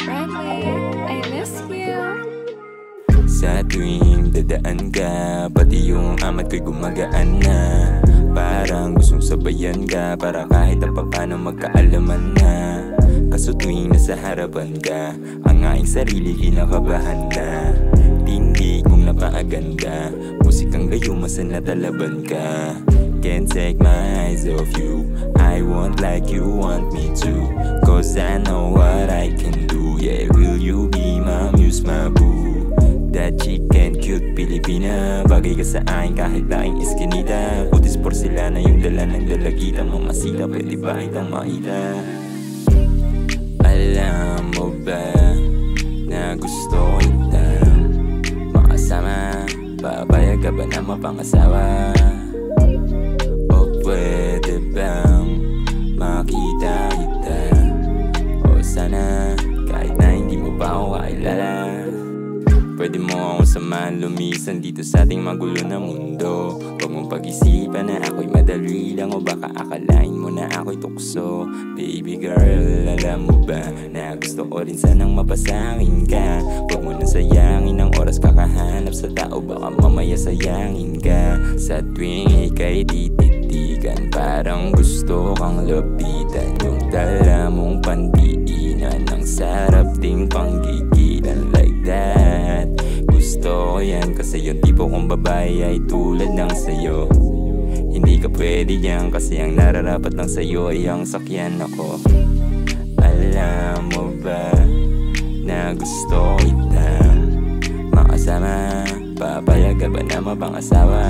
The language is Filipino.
Bradley, I miss you. Sa tuwing dadaan ka, pati yung amat ko'y gumagaan na. Parang gustong sabayan ka, para kahit na paano magkaalaman na. Kaso tuwing nasa harapan ka, ang aking sarili kinakabahan na. Tindig mong napakaganda, musikang gayo masana talaban ka. Can't take my eyes off you, I want like you want me to. Cause I know what I can do, yeah, will you be my muse, my boo? That chicken cute Pilipina, bagay ka sa akin kahit laking iskinita. Putis porcelana yung dala ng dalagita, mamasita pwede ba itang makita? Alam mo ba na gusto kita makasama? Papayag ka ba na mapangasawa? O pwede bang makita kita? O sana kahit na hindi mo pa ako kakilala, pwede mo akong samahan lumisan dito sa ating magulo na mundo. Huwag mong pag-isipan na ako'y madali lang, o baka akalain mo na ako'y tukso. Baby girl, alam mo ba na gusto ko rin sanang mapasangin ka? Huwag mo na sayangin ang oras kakahanap sa tao, baka mamaya sayangin ka. Sa tuwing ika'y tititigan, parang gusto kang lapitan. Yung dala mong pandiinan, ang sarap ding panggigilan like that. Gusto ko yan kasi yung tipo kong babae ay tulad ng sayo. Hindi ka pwede yan kasi ang nararapat lang sa'yo ay ang sakyan ako. Alam mo ba na gusto kita makasama? Papayag ka ba na mapangasawa?